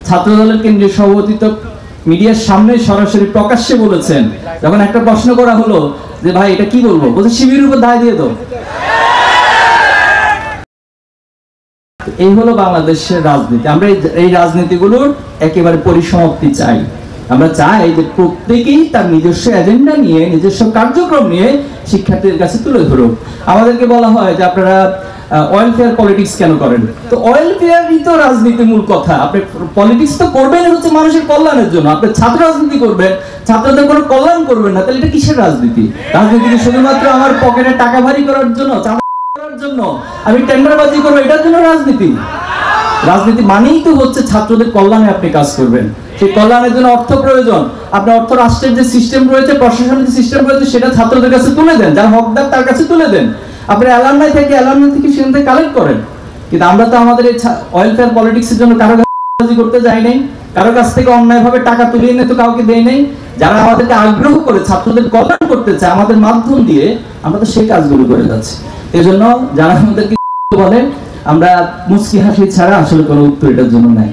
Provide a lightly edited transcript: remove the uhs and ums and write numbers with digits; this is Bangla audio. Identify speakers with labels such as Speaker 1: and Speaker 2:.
Speaker 1: ছাত্রদলের কেন্দ্রীয় সভাপতি তো মিডিয়ার সামনে সরাসরি প্রকাশ্যে বলেছেন, যখন একটা প্রশ্ন করা হলো যে ভাই এটা কি বলবো, বলছে শিবিরের উপর দায় দিয়ে দাও। এই হলো বাংলাদেশের রাজনীতি। আমরা এই রাজনীতিগুলোর একেবারে পরিসমাপ্তি চাই। আমরা চাই যে প্রত্যেকেই তার নিজস্ব এজেন্ডা নিয়ে, নিজস্ব কার্যক্রম নিয়ে শিক্ষার্থীদের কাছে তুলে ধরুক। আমাদেরকে বলা হয় যে আপনারা ওয়েলফেয়ার পলিটিক্স কেন করেন? তো ওয়েলফেয়ারই তো রাজনীতির মূল কথা। আপনি পলিটিক্স তো করবেন হচ্ছে মানুষের কল্যাণের জন্য। আপনি ছাত্র রাজনীতি করবেন, ছাত্রদের কোনো কল্যাণ করবেন না, তাহলে এটা কিসের রাজনীতি? রাজনীতি কি শুধুমাত্র আমার পকেটে টাকা ভারী করার জন্য, করার জন্য, আমি টেন্ডারবাজি করবো, এটার জন্য রাজনীতি? রাজনীতি মানেই তো হচ্ছে ছাত্রদের কল্যাণে আপনি কাজ করবেন। সেই কল্যাণের জন্য অর্থ প্রয়োজন। আপনি অর্থ রাষ্ট্রের যে সিস্টেম রয়েছে, প্রশাসনের যে সিস্টেম রয়েছে, সেটা ছাত্রদের কাছে তুলে দেন, যার হকদার তার কাছে তুলে দেন। আপনি অ্যালামনাই থেকে সেখান থেকে কালেক্ট করেন। কিন্তু আমরা তো আমাদের এই ওয়েলফেয়ার পলিটিক্সের জন্য কারো কাছে করতে যাই নাই, কারো কাছ থেকে অন্যায়ভাবে টাকা তুলে এনে তো কাউকে দেয় নাই। যারা আমাদেরকে আগ্রহ করে ছাত্রদের কল্যাণ করতে চায় আমাদের মাধ্যম দিয়ে, আমরা তো সেই কাজগুলো করে যাচ্ছি। এই জন্য যারা আমাদেরকে বলে, আমরা মুচকি হাসি ছাড়া আসলে কোনো উত্তর এটার জন্য নাই।